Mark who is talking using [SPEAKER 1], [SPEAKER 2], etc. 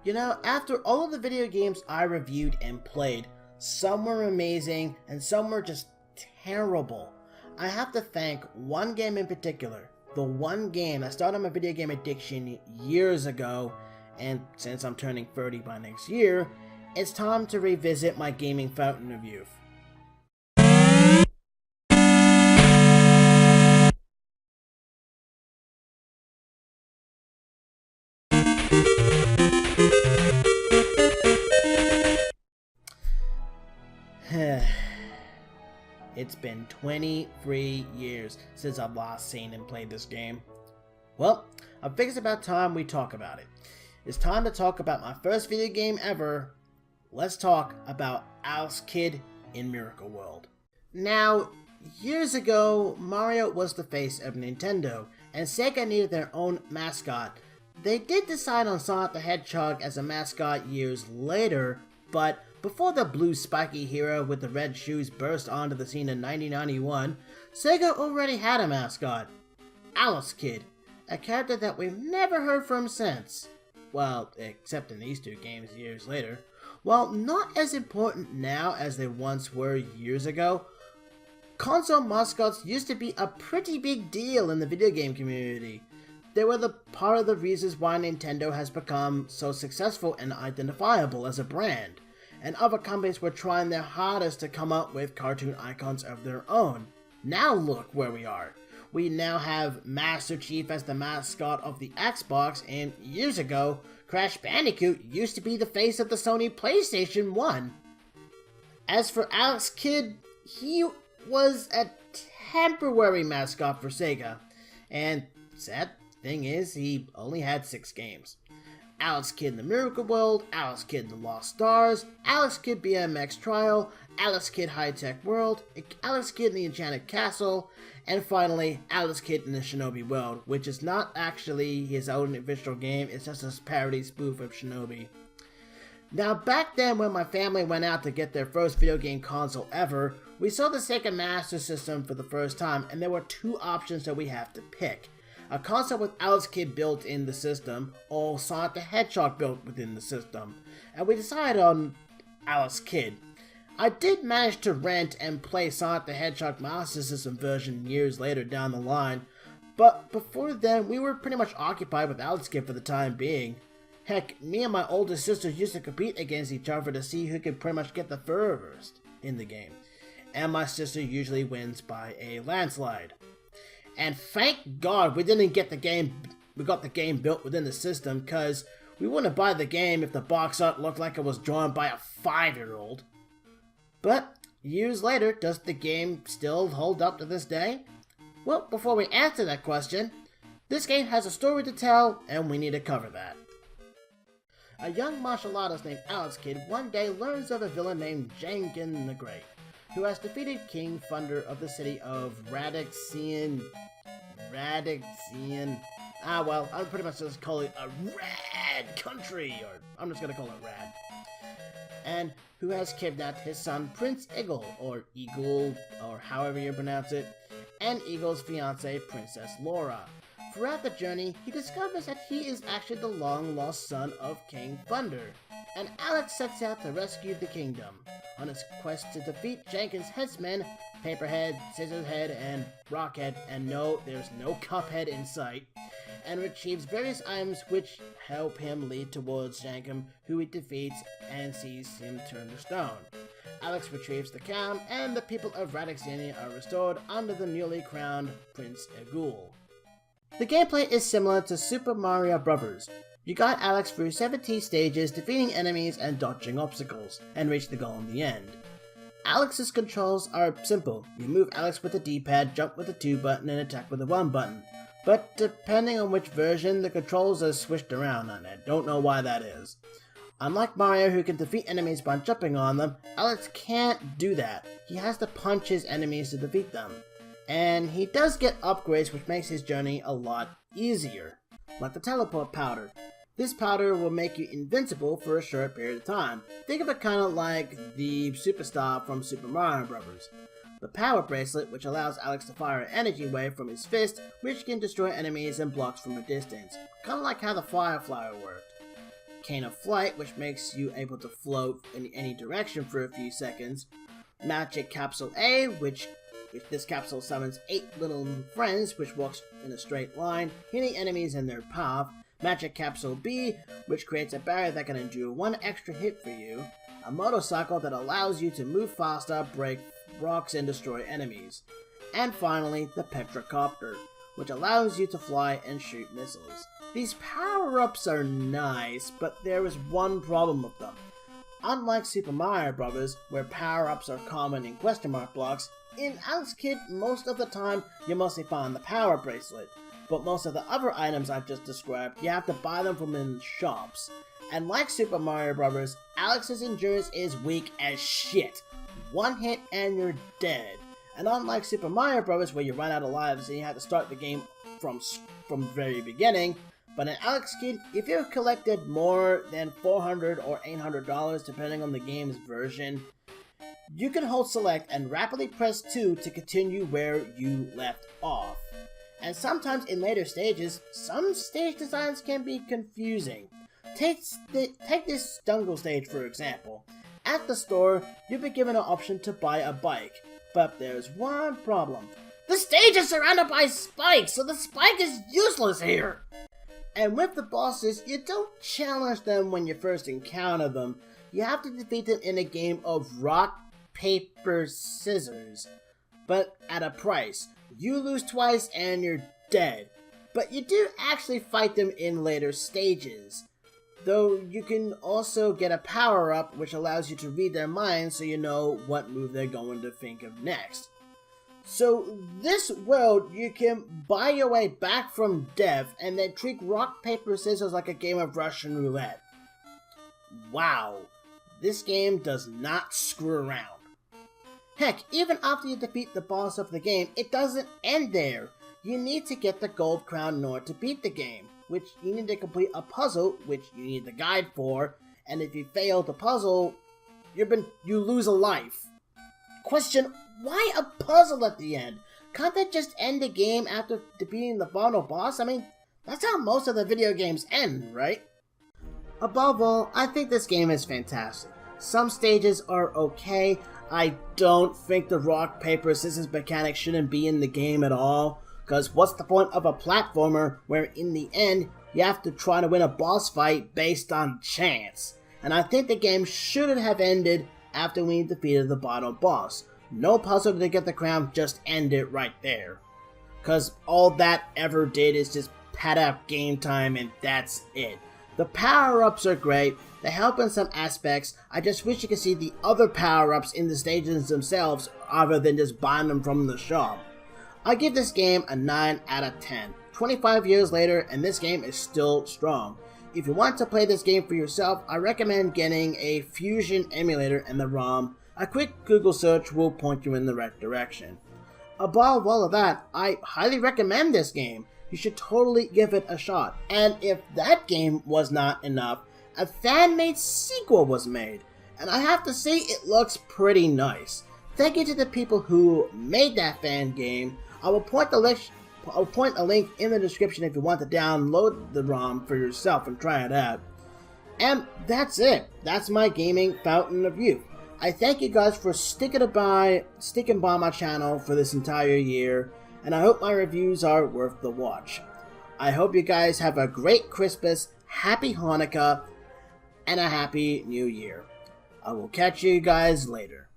[SPEAKER 1] You know, after all of the video games I reviewed and played, some were amazing and some were just terrible. I have to thank one game in particular, the one game that started my video game addiction years ago, and since I'm turning 30 by next year, it's time to revisit my gaming fountain of youth. It's been 23 years since I've last seen and played this game. Well, I think it's about time we talk about it. It's time to talk about my first video game ever. Let's talk about Alex Kidd in Miracle World. Now, years ago, Mario was the face of Nintendo, and Sega needed their own mascot. They did decide on Sonic the Hedgehog as a mascot years later, but before the blue spiky hero with the red shoes burst onto the scene in 1991, Sega already had a mascot, Alex Kidd, a character that we've never heard from since. Well, except in these two games years later. While not as important now as they once were years ago, console mascots used to be a pretty big deal in the video game community. They were the part of the reasons why Nintendo has become so successful and identifiable as a brand, and other companies were trying their hardest to come up with cartoon icons of their own. Now look where we are. We now have Master Chief as the mascot of the Xbox, and years ago, Crash Bandicoot used to be the face of the Sony PlayStation 1. As for Alex Kidd, he was a temporary mascot for Sega, and sad thing is, he only had 6 games. Alex Kidd in the Miracle World, Alex Kidd in the Lost Stars, Alex Kidd BMX Trial, Alex Kidd High Tech World, Alex Kidd in the Enchanted Castle, and finally, Alex Kidd in the Shinobi World, which is not actually his own official game, it's just a parody spoof of Shinobi. Now, back then when my family went out to get their first video game console ever, we saw the Sega Master System for the first time, and there were 2 options that we have to pick. A console with Alex Kidd built in the system, or Sonic the Hedgehog built within the system, and we decided on Alex Kidd. I did manage to rent and play Sonic the Hedgehog Master System version years later down the line, but before then we were pretty much occupied with Alex Kidd for the time being. Heck, me and my older sister used to compete against each other to see who could pretty much get the furthest in the game, and my sister usually wins by a landslide. And thank God we didn't get the game, we got the game built within the system, cause we wouldn't buy the game if the box art looked like it was drawn by a 5-year-old. But years later, does the game still hold up to this day? Well, before we answer that question, this game has a story to tell, and we need to cover that. A young martial artist named Alex Kidd one day learns of a villain named Dragon the Great, who has defeated King Thunder of the city of Radixian. Well, I'll pretty much just call it a rad country, or I'm just gonna call it rad. And who has kidnapped his son Prince Eagle, or Eagle, or however you pronounce it, and Eagle's fiancée Princess Laura. Throughout the journey, he discovers that he is actually the long-lost son of King Thunder, and Alex sets out to rescue the kingdom. On his quest to defeat Jenkins' headsmen, Paperhead, Scissorhead, and Rockhead, and no, there's no Cuphead in sight, and retrieves various items which help him lead towards Jankum, who he defeats and sees him turn to stone. Alex retrieves the crown, and the people of Radixiania are restored under the newly crowned Prince Eagle. The gameplay is similar to Super Mario Bros. You guide Alex through 17 stages, defeating enemies and dodging obstacles, and reach the goal in the end. Alex's controls are simple. You move Alex with the D-pad, jump with the 2 button, and attack with the 1 button. But depending on which version, the controls are switched around, and I don't know why that is. Unlike Mario, who can defeat enemies by jumping on them, Alex can't do that. He has to punch his enemies to defeat them. And he does get upgrades which makes his journey a lot easier, like the teleport powder. This powder will make you invincible for a short period of time. Think of it kind of like the Superstar from Super Mario Bros. The Power Bracelet, which allows Alex to fire an energy wave from his fist, which can destroy enemies and blocks from a distance, kind of like how the Fire Flower worked. Cane of Flight, which makes you able to float in any direction for a few seconds. Magic Capsule A, which this capsule summons 8 little friends, which walks in a straight line, hitting enemies in their path. Magic Capsule B, which creates a barrier that can endure 1 extra hit for you. A motorcycle that allows you to move faster, break rocks, and destroy enemies. And finally, the Petrocopter, which allows you to fly and shoot missiles. These power-ups are nice, but there is one problem with them. Unlike Super Mario Bros., where power-ups are common in question mark blocks, in Alex Kidd, most of the time, you mostly find the power bracelet. But most of the other items I've just described, you have to buy them from in shops. And like Super Mario Bros., Alex's endurance is weak as shit. 1 hit and you're dead. And unlike Super Mario Bros., where you run out of lives and you have to start the game from the very beginning, but in Alex Kidd, if you've collected more than $400 or $800 depending on the game's version, you can hold select and rapidly press 2 to continue where you left off. And sometimes in later stages, some stage designs can be confusing. Take this jungle stage for example. At the store, you'll be given an option to buy a bike, but there's one problem. The stage is surrounded by spikes, so the spike is useless here! And with the bosses, you don't challenge them when you first encounter them. You have to defeat them in a game of rock, paper, scissors. But at a price. You lose twice and you're dead. But you do actually fight them in later stages. Though you can also get a power-up which allows you to read their minds so you know what move they're going to think of next. So this world, you can buy your way back from death and then treat rock, paper, scissors like a game of Russian roulette. Wow, this game does not screw around. Heck, even after you defeat the boss of the game, it doesn't end there. You need to get the gold crown in order to beat the game, which you need to complete a puzzle, which you need the guide for, and if you fail the puzzle, you lose a life. Question, why a puzzle at the end? Can't they just end the game after defeating the final boss? I mean, that's how most of the video games end, right? Above all, I think this game is fantastic. Some stages are okay. I don't think the rock, paper, scissors mechanic shouldn't be in the game at all. Because what's the point of a platformer where in the end, you have to try to win a boss fight based on chance? And I think the game shouldn't have ended after we defeated the final boss. No puzzle to get the crown, just end it right there. Because all that ever did is just pad out game time and that's it. The power-ups are great, they help in some aspects. I just wish you could see the other power-ups in the stages themselves other than just buying them from the shop. I give this game a 9 out of 10. 25 years later and this game is still strong. If you want to play this game for yourself, I recommend getting a Fusion emulator and the ROM. A quick Google search will point you in the right direction. Above all of that, I highly recommend this game. You should totally give it a shot. And if that game was not enough, a fan-made sequel was made. And I have to say, it looks pretty nice. Thank you to the people who made that fan game. I will point a link in the description if you want to download the ROM for yourself and try it out. And that's it. That's my gaming fountain of youth. I thank you guys for sticking by my channel for this entire year, and I hope my reviews are worth the watch. I hope you guys have a great Christmas, happy Hanukkah, and a happy New Year. I will catch you guys later.